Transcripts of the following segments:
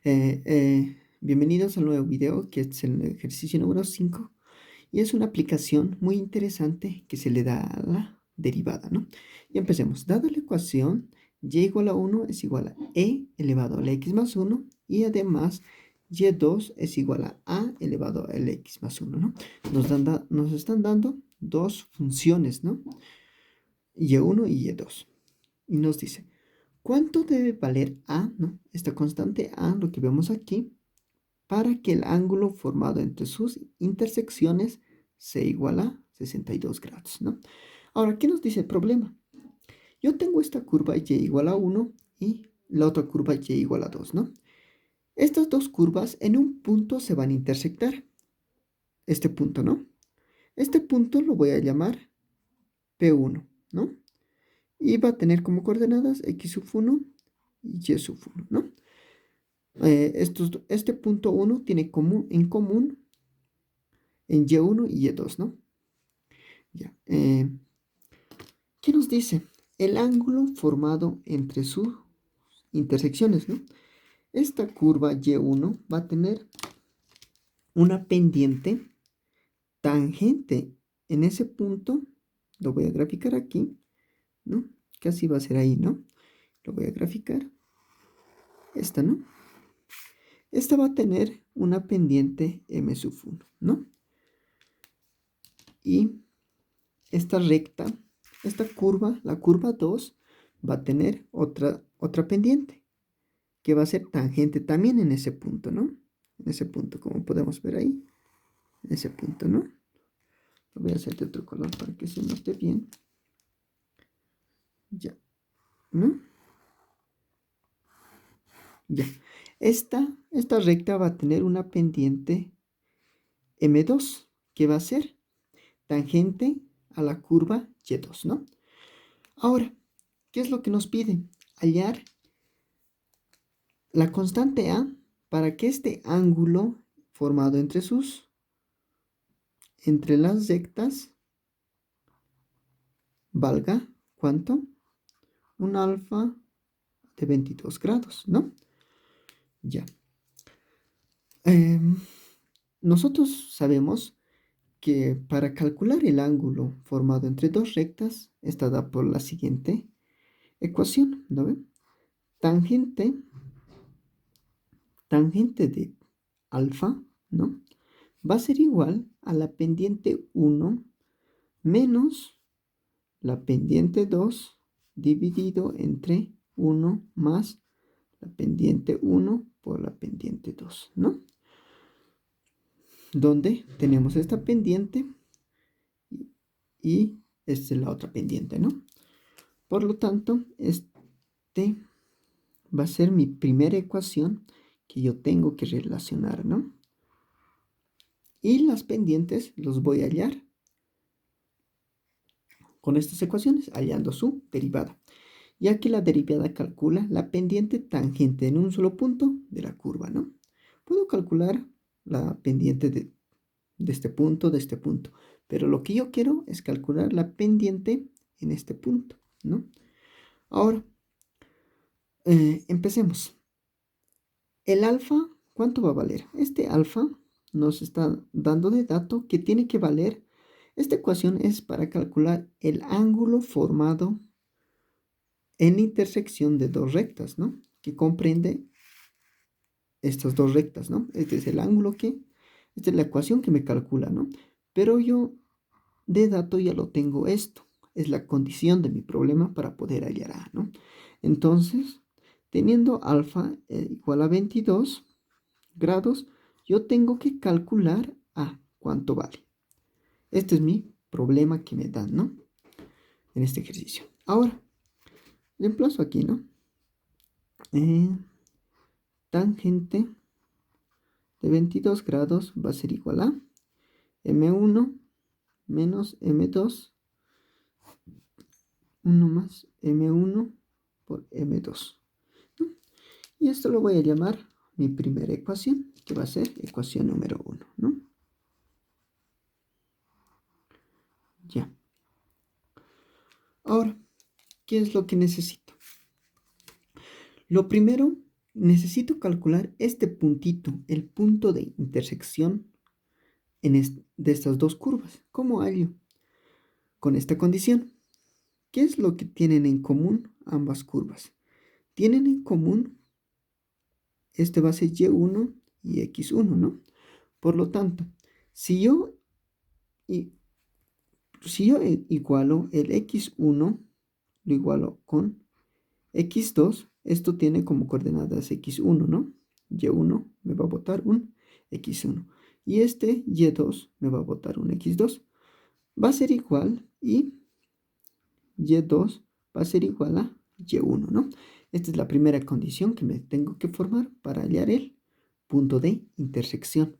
Bienvenidos al nuevo video, que es el ejercicio número 5 y es una aplicación muy interesante que se le da a la derivada, ¿no? Y empecemos. Dada la ecuación, y igual a 1 es igual a e elevado a la x más 1 y además y2 es igual a elevado a la x más 1, ¿no? Nos están dando dos funciones, ¿no? Y1 y y2. Y nos dice, ¿cuánto debe valer a, ¿no? Esta constante a, lo que vemos aquí, para que el ángulo formado entre sus intersecciones sea igual a 62 grados, ¿no? Ahora, ¿qué nos dice el problema? Yo tengo esta curva y igual a 1 y la otra curva y igual a 2, ¿no? Estas dos curvas en un punto se van a intersectar. Este punto, ¿no? Este punto lo voy a llamar P1, ¿no? Y va a tener como coordenadas x sub 1 y y sub 1, ¿no? Este punto 1 tiene en común en y1 y y2, ¿no? Ya. ¿Qué nos dice? El ángulo formado entre sus intersecciones, ¿no? Esta curva y1 va a tener una pendiente tangente en ese punto. Lo voy a graficar aquí, ¿no? Casi va a ser ahí, ¿no? Lo voy a graficar. Esta, ¿no? Esta va a tener una pendiente m sub 1, ¿no? Y esta recta, esta curva, la curva 2, va a tener otra pendiente, que va a ser tangente también en ese punto, ¿no? En ese punto, como podemos ver ahí, en ese punto, ¿no? Lo voy a hacer de otro color para que se note bien. Ya, ¿no? Ya. Esta recta va a tener una pendiente M2, que va a ser tangente a la curva Y2, ¿no? Ahora, ¿qué es lo que nos pide? Hallar la constante A para que este ángulo formado entre las rectas valga, ¿cuánto? Un alfa de 22 grados, ¿no? Ya. Em, Nosotros sabemos que para calcular el ángulo formado entre dos rectas está dada por la siguiente ecuación, ¿no ven? Tangente, tangente de alfa, ¿no? Va a ser igual a la pendiente 1 menos la pendiente 2 dividido entre 1 más la pendiente 1 por la pendiente 2, ¿no? Donde tenemos esta pendiente y esta es la otra pendiente, ¿no? Por lo tanto, este va a ser mi primera ecuación que yo tengo que relacionar, ¿no? Y las pendientes los voy a hallar con estas ecuaciones, hallando su derivada, ya que la derivada calcula la pendiente tangente en un solo punto de la curva, ¿no? Puedo calcular la pendiente de este punto, pero lo que yo quiero es calcular la pendiente en este punto, ¿no? Ahora, empecemos. El alfa, ¿cuánto va a valer? Este alfa nos está dando de dato que tiene que valer. Esta ecuación es para calcular el ángulo formado en la intersección de dos rectas, ¿no? Que comprende estas dos rectas, ¿no? Este es el ángulo esta es la ecuación que me calcula, ¿no? Pero yo de dato ya lo tengo esto. Es la condición de mi problema para poder hallar A, ¿no? Entonces, teniendo alfa igual a 22 grados, yo tengo que calcular A, cuánto vale. Este es mi problema que me dan, ¿no? En este ejercicio. Ahora, reemplazo aquí, ¿no? Eh, Tangente de 22 grados va a ser igual a M1 menos M2, 1 más M1 por M2, ¿no? Y esto lo voy a llamar mi primera ecuación, que va a ser ecuación número 1, ¿no? Ya. Ahora, ¿qué es lo que necesito? Lo primero, necesito calcular este puntito, el punto de intersección de estas dos curvas. ¿Cómo hallo? Con esta condición. ¿Qué es lo que tienen en común ambas curvas? Tienen en común este va a ser y1 y x1, ¿no? Por lo tanto, si yo, igualo el x1, lo igualo con x2, esto tiene como coordenadas x1, ¿no? Y1 me va a botar un x1. Y este y2 me va a botar un x2. Va a ser igual y y2 va a ser igual a y1, ¿no? Esta es la primera condición que me tengo que formar para hallar el punto de intersección.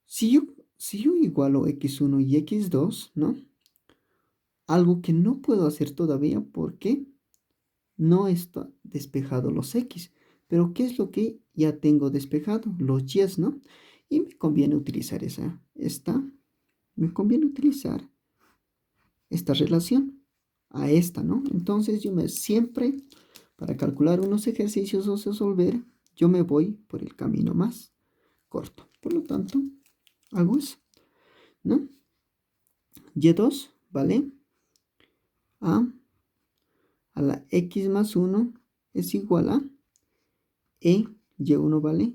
Si yo igualo x1 y x2, ¿no? Algo que no puedo hacer todavía porque no está despejado los x. Pero ¿qué es lo que ya tengo despejado? Los y, ¿no? Y me conviene utilizar me conviene utilizar esta relación a esta, ¿no? Entonces siempre, para calcular unos ejercicios o resolver, yo me voy por el camino más corto. Por lo tanto, hago eso, ¿no? Y2 vale a la x más 1 es igual a y1 vale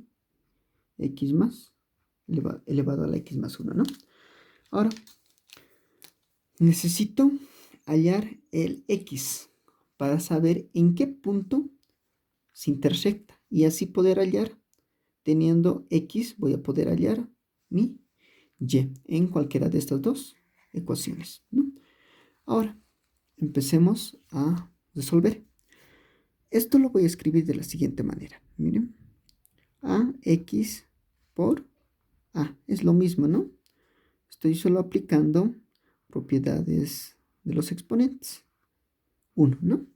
x más elevado a la x más 1, ¿no? Ahora, necesito hallar el x para saber en qué punto se intersecta y así poder hallar, teniendo x, voy a poder hallar mi y en cualquiera de estas dos ecuaciones, ¿no? Ahora, empecemos a resolver. Esto lo voy a escribir de la siguiente manera. Miren, ax por a, es lo mismo, ¿no? Estoy solo aplicando propiedades de los exponentes. 1, ¿no?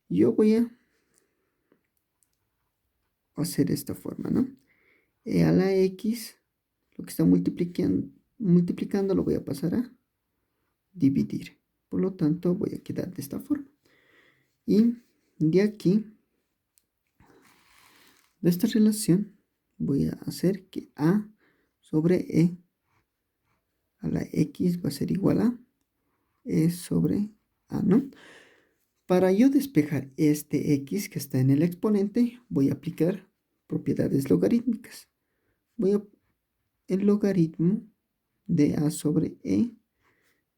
Yo voy a hacer esta forma, ¿no? A la x, lo que está multiplicando lo voy a pasar a dividir. Por lo tanto, voy a quedar de esta forma. Y de aquí, de esta relación, voy a hacer que a sobre e a la x va a ser igual a e sobre a, ¿no? Para yo despejar este x que está en el exponente, voy a aplicar propiedades logarítmicas. El logaritmo de a sobre e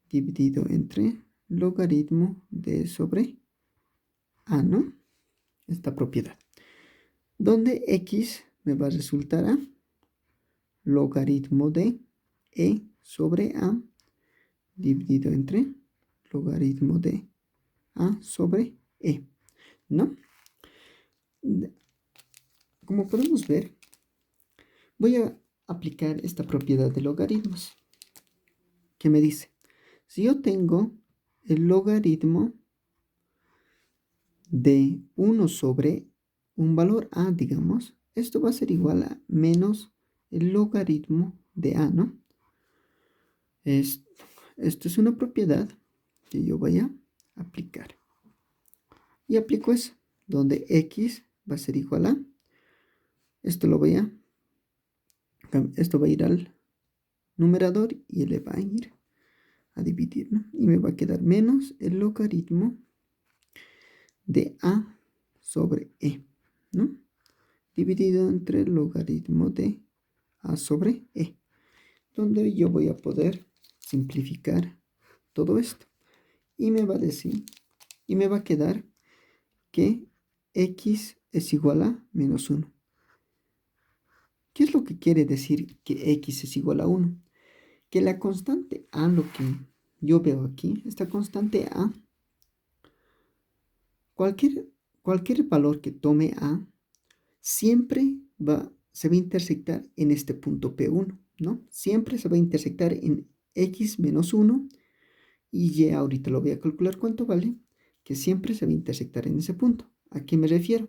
dividido entre logaritmo de e sobre a, ¿no? Esta propiedad. Donde x me va a resultar a logaritmo de e sobre a dividido entre logaritmo de a sobre e, ¿no? Como podemos ver, voy a aplicar esta propiedad de logaritmos que me dice, si yo tengo el logaritmo de 1 sobre un valor a, digamos, esto va a ser igual a menos el logaritmo de a, ¿no? Esto es una propiedad que yo voy a aplicar. Y aplico eso, donde x va a ser igual a, esto va a ir al numerador y le va a ir a dividir, ¿no? Y me va a quedar menos el logaritmo de a sobre e, ¿no? Dividido entre el logaritmo de a sobre e, donde yo voy a poder simplificar todo esto. Y me va a decir, y me va a quedar que x es igual a menos 1. ¿Qué es lo que quiere decir que x es igual a 1? Que la constante a, lo que yo veo aquí, esta constante a, cualquier valor que tome a, siempre se va a intersectar en este punto P1, ¿no? Siempre se va a intersectar en x menos 1 y y ahorita lo voy a calcular cuánto vale, que siempre se va a intersectar en ese punto. ¿A qué me refiero?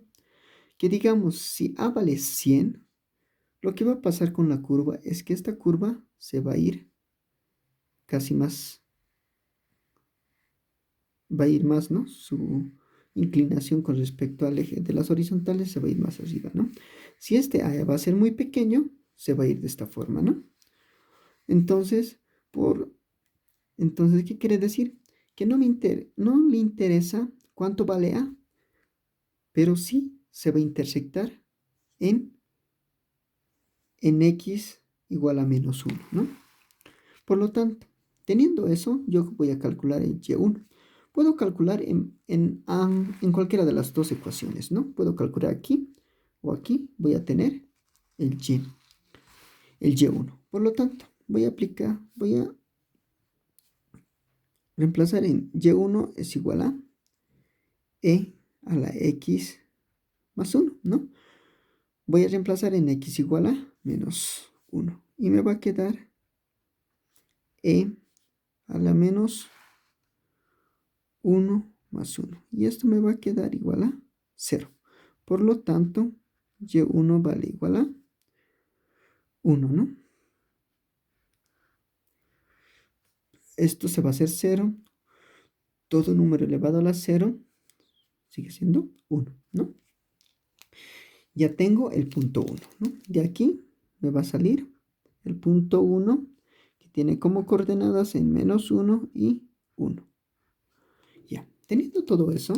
Que digamos, si a vale 100, lo que va a pasar con la curva es que esta curva se va a ir casi más, va a ir más, ¿no? inclinación con respecto al eje de las horizontales se va a ir más arriba, ¿no? Si este A va a ser muy pequeño, se va a ir de esta forma, ¿no? Entonces, ¿qué quiere decir? Que no le interesa cuánto vale A, pero sí se va a intersectar en, en X igual a -1, ¿no? Por lo tanto, teniendo eso, yo voy a calcular el Y1. Puedo calcular en cualquiera de las dos ecuaciones, ¿no? Puedo calcular aquí o aquí, voy a tener el Y1. Por lo tanto, voy a reemplazar en Y1 es igual a E a la X más 1, ¿no? Voy a reemplazar en X igual a -1 y me va a quedar E a la -1 más 1. Y esto me va a quedar igual a 0. Por lo tanto, Y1 vale igual a 1, ¿no? Esto se va a hacer 0. Todo número elevado a la 0 sigue siendo 1, ¿no? Ya tengo el punto 1, ¿no? De aquí me va a salir el punto 1, que tiene como coordenadas en -1 y 1. Ya, teniendo todo eso,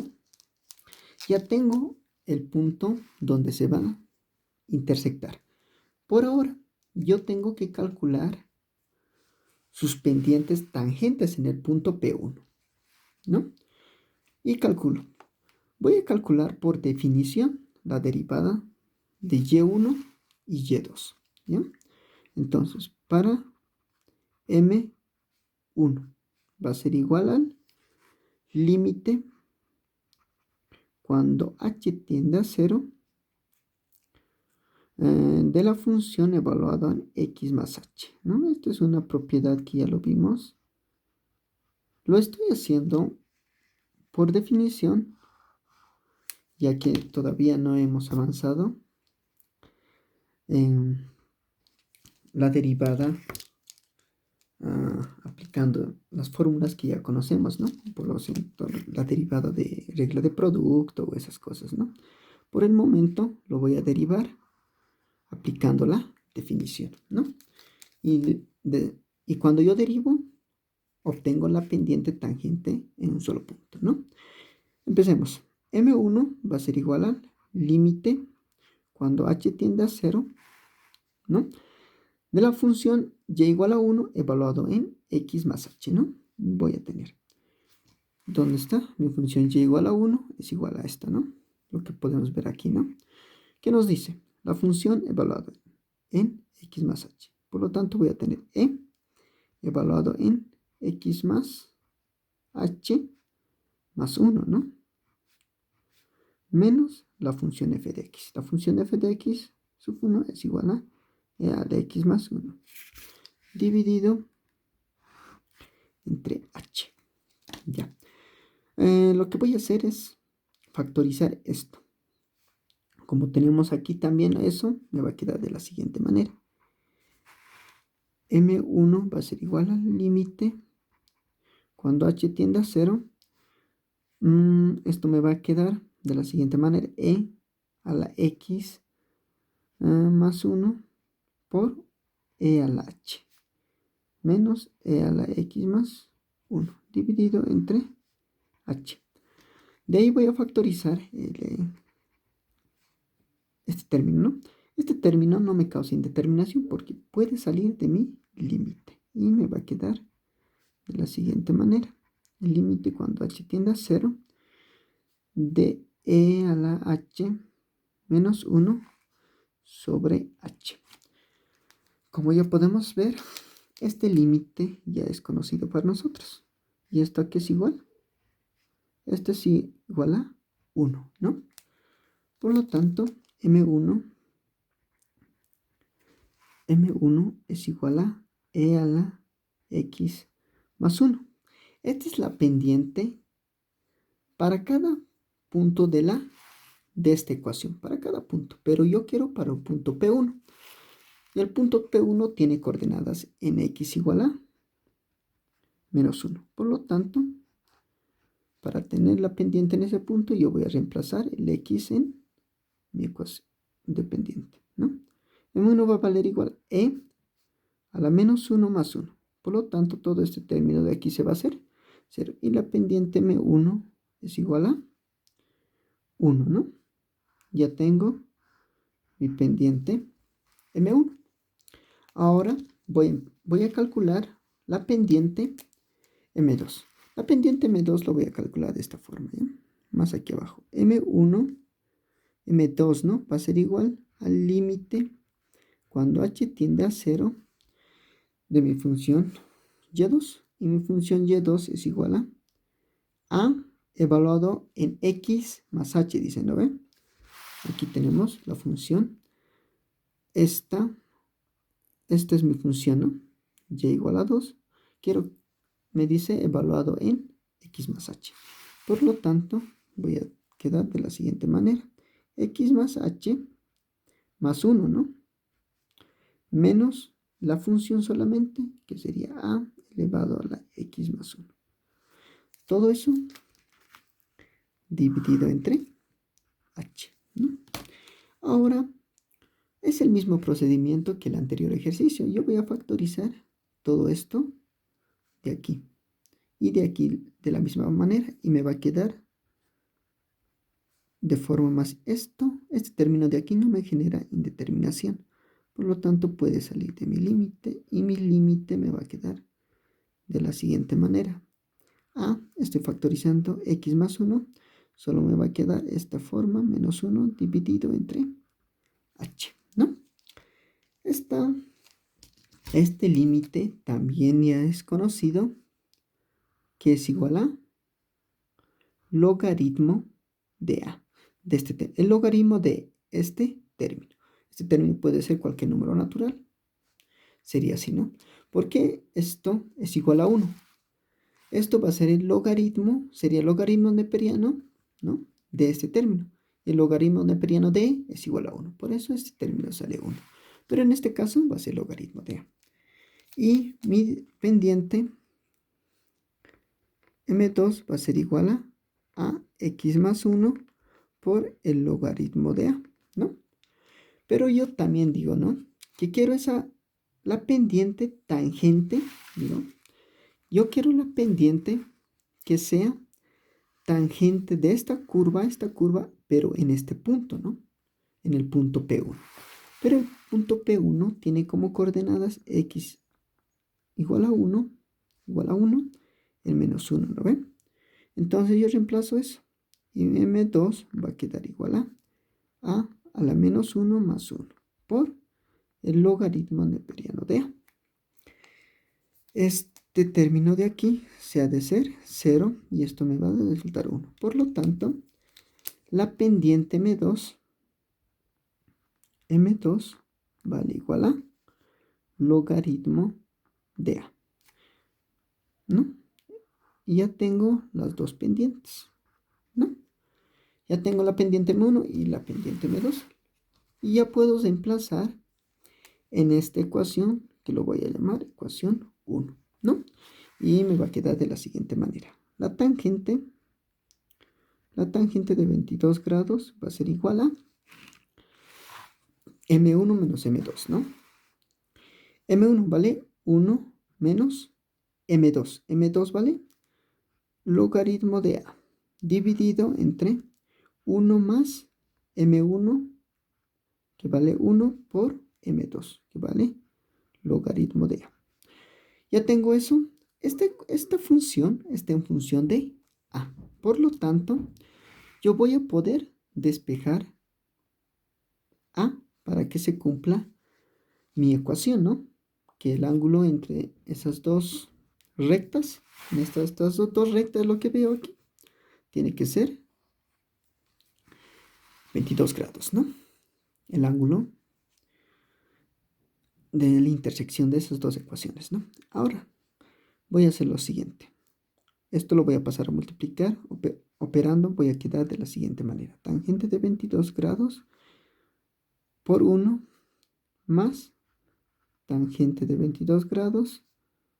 ya tengo el punto donde se va a intersectar. Por ahora, yo tengo que calcular sus pendientes tangentes en el punto P1, ¿no? Y calculo. Voy a calcular por definición la derivada de Y1 y Y2, ¿ya? Entonces, para M1 va a ser igual al límite cuando h tiende a 0 de la función evaluada en x más h, ¿no? Esta es una propiedad que ya lo vimos. Lo estoy haciendo por definición, ya que todavía no hemos avanzado en la derivada aplicando las fórmulas que ya conocemos, ¿no? La derivada de regla de producto o esas cosas, ¿no? Por el momento lo voy a derivar aplicando la definición, ¿no? Y cuando yo derivo, obtengo la pendiente tangente en un solo punto, ¿no? Empecemos. M1 va a ser igual al límite cuando h tiende a 0, ¿no? De la función y igual a 1 evaluado en x más h, ¿no? Voy a tener. ¿Dónde está? Mi función y igual a 1 es igual a esta, ¿no? Lo que podemos ver aquí, ¿no? ¿Qué nos dice? La función evaluada en x más h. Por lo tanto, voy a tener e evaluado en x más h más 1, ¿no? Menos la función f de x. La función f de x, sub 1, es igual a e a la x más 1, dividido entre h. Ya. Lo que voy a hacer es factorizar esto. Como tenemos aquí también eso, me va a quedar de la siguiente manera. M1 va a ser igual al límite cuando h tiende a 0. Esto me va a quedar de la siguiente manera. E a la x más 1 por e a la h menos e a la x más 1 dividido entre h. De ahí voy a factorizar este término, ¿no? Este término no me causa indeterminación porque puede salir de mi límite. Y me va a quedar de la siguiente manera. El límite cuando h tiende a 0 de e a la h menos 1 sobre h. Como ya podemos ver, este límite ya es conocido para nosotros. ¿Y esto aquí es igual? Este es igual a 1, ¿no? Por lo tanto, M1 es igual a e a la x más 1. Esta es la pendiente para cada punto de esta ecuación, para cada punto. Pero yo quiero para el punto P1. Y el punto P1 tiene coordenadas en x igual a -1. Por lo tanto, para tener la pendiente en ese punto, yo voy a reemplazar el x en mi ecuación independiente, ¿no? M1 va a valer igual a e a la menos 1 más 1. Por lo tanto, todo este término de aquí se va a hacer 0. Y la pendiente M1 es igual a 1, ¿no? Ya tengo mi pendiente M1. Ahora voy a calcular la pendiente M2. La pendiente M2 lo voy a calcular de esta forma, ¿ya? Más aquí abajo. M1, M2, ¿no? Va a ser igual al límite cuando h tiende a 0 de mi función y2. Y mi función y2 es igual a evaluado en x más h, dice, ¿no ve? Aquí tenemos la función. Esta es mi función, ¿no? Y igual a 2. Me dice evaluado en x más h. Por lo tanto, voy a quedar de la siguiente manera. X más h más 1, ¿no? Menos la función solamente, que sería a elevado a la x más 1. Todo eso dividido entre h, ¿no? Ahora, es el mismo procedimiento que el anterior ejercicio. Yo voy a factorizar todo esto de aquí y de aquí de la misma manera y me va a quedar de forma más este término de aquí no me genera indeterminación, por lo tanto puede salir de mi límite y mi límite me va a quedar de la siguiente manera. Estoy factorizando x más 1, solo me va a quedar esta forma, menos 1 dividido entre h, ¿no? Este límite también ya es conocido, que es igual a logaritmo de a. El logaritmo de este término. Este término puede ser cualquier número natural. Sería así, ¿no? Porque esto es igual a 1. Esto va a ser el logaritmo, sería el logaritmo neperiano, ¿no? De este término. El logaritmo neperiano de e es igual a 1. Por eso este término sale 1. Pero en este caso va a ser el logaritmo de a. Y mi pendiente M2 va a ser igual a x más 1 por el logaritmo de a, ¿no? Pero yo también digo, ¿no? Que quiero la pendiente tangente, ¿no? Yo quiero la pendiente que sea tangente de esta curva, pero en este punto, ¿no? En el punto P1. Pero el punto P1 tiene como coordenadas x igual a 1, el menos 1, ¿no ven? Entonces yo reemplazo eso. Y M2 va a quedar igual a la menos 1 más 1 por el logaritmo neperiano de a. Este término de aquí se ha de ser 0 y esto me va a resultar 1. Por lo tanto, la pendiente M2 vale igual a logaritmo de a, ¿no? Y ya tengo las dos pendientes, ¿no? Ya tengo la pendiente M1 y la pendiente M2. Y ya puedo reemplazar en esta ecuación, que lo voy a llamar ecuación 1, ¿no? Y me va a quedar de la siguiente manera. La tangente de 22 grados va a ser igual a M1 menos M2, ¿no? M1 vale 1 menos M2. M2 vale logaritmo de A dividido entre 1 más M1, que vale 1 por M2, que vale logaritmo de A. Ya tengo eso. Esta función está en función de A. Por lo tanto, yo voy a poder despejar A para que se cumpla mi ecuación, ¿no? Que el ángulo entre esas dos rectas, en estas dos rectas, lo que veo aquí, tiene que ser 22 grados, ¿no? El ángulo de la intersección de esas dos ecuaciones, ¿no? Ahora voy a hacer lo siguiente. Esto lo voy a pasar a multiplicar. Operando voy a quedar de la siguiente manera. Tangente de 22 grados por 1 más tangente de 22 grados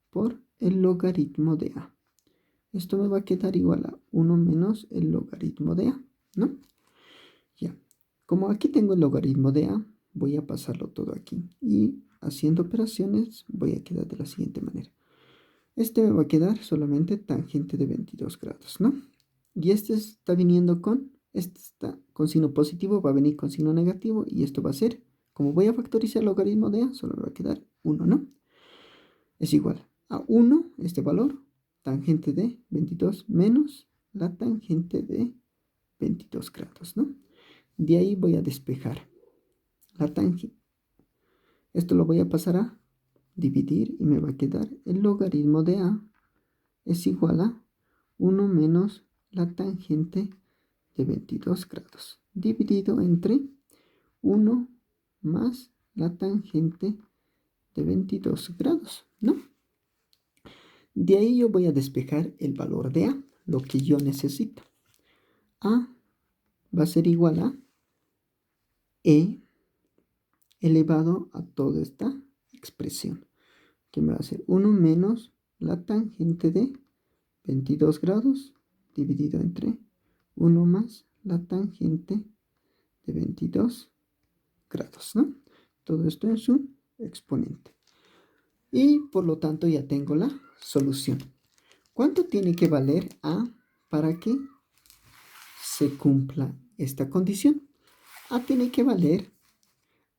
por el logaritmo de A. Esto me va a quedar igual a 1 menos el logaritmo de a, ¿no? Ya. Como aquí tengo el logaritmo de a, voy a pasarlo todo aquí. Y haciendo operaciones voy a quedar de la siguiente manera. Este me va a quedar solamente tangente de 22 grados, ¿no? Y este está viniendo este está con signo positivo, va a venir con signo negativo y esto va a ser, como voy a factorizar el logaritmo de a, solo me va a quedar 1, ¿no? Es igual a 1, este valor, tangente de 22 menos la tangente de 22 grados, ¿no? De ahí voy a despejar la tangente. Esto lo voy a pasar a dividir y me va a quedar el logaritmo de a es igual a 1 menos la tangente de 22 grados dividido entre 1 más la tangente de 22 grados, ¿no? De ahí yo voy a despejar el valor de a, lo que yo necesito. A va a ser igual a e elevado a toda esta expresión, que me va a ser 1 menos la tangente de 22 grados dividido entre 1 más la tangente de 22 grados, ¿no? Todo esto es un exponente. Y por lo tanto ya tengo la solución. ¿Cuánto tiene que valer a para que se cumpla esta condición? A tiene que valer,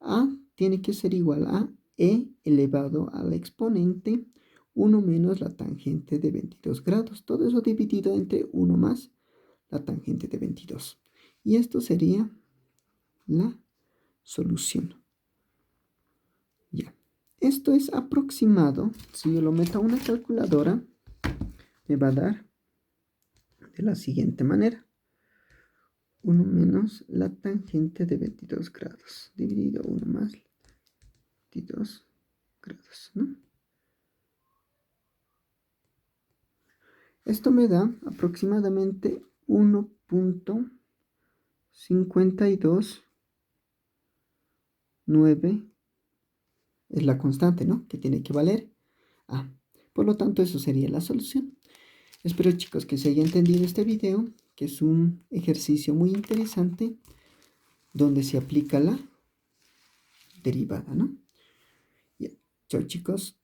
a tiene que ser igual a e elevado al exponente 1 menos la tangente de 22 grados. Todo eso dividido entre 1 más la tangente de 22. Y esto sería la solución. Ya. Esto es aproximado. Si yo lo meto a una calculadora, me va a dar de la siguiente manera. 1 menos la tangente de 22 grados dividido 1 más 22 grados, ¿no? Esto me da aproximadamente 1.529 es la constante, ¿no? Que tiene que valer A. Por lo tanto, eso sería la solución. Espero, chicos, que se haya entendido este video, que es un ejercicio muy interesante donde se aplica la derivada, ¿no? Chao, chicos.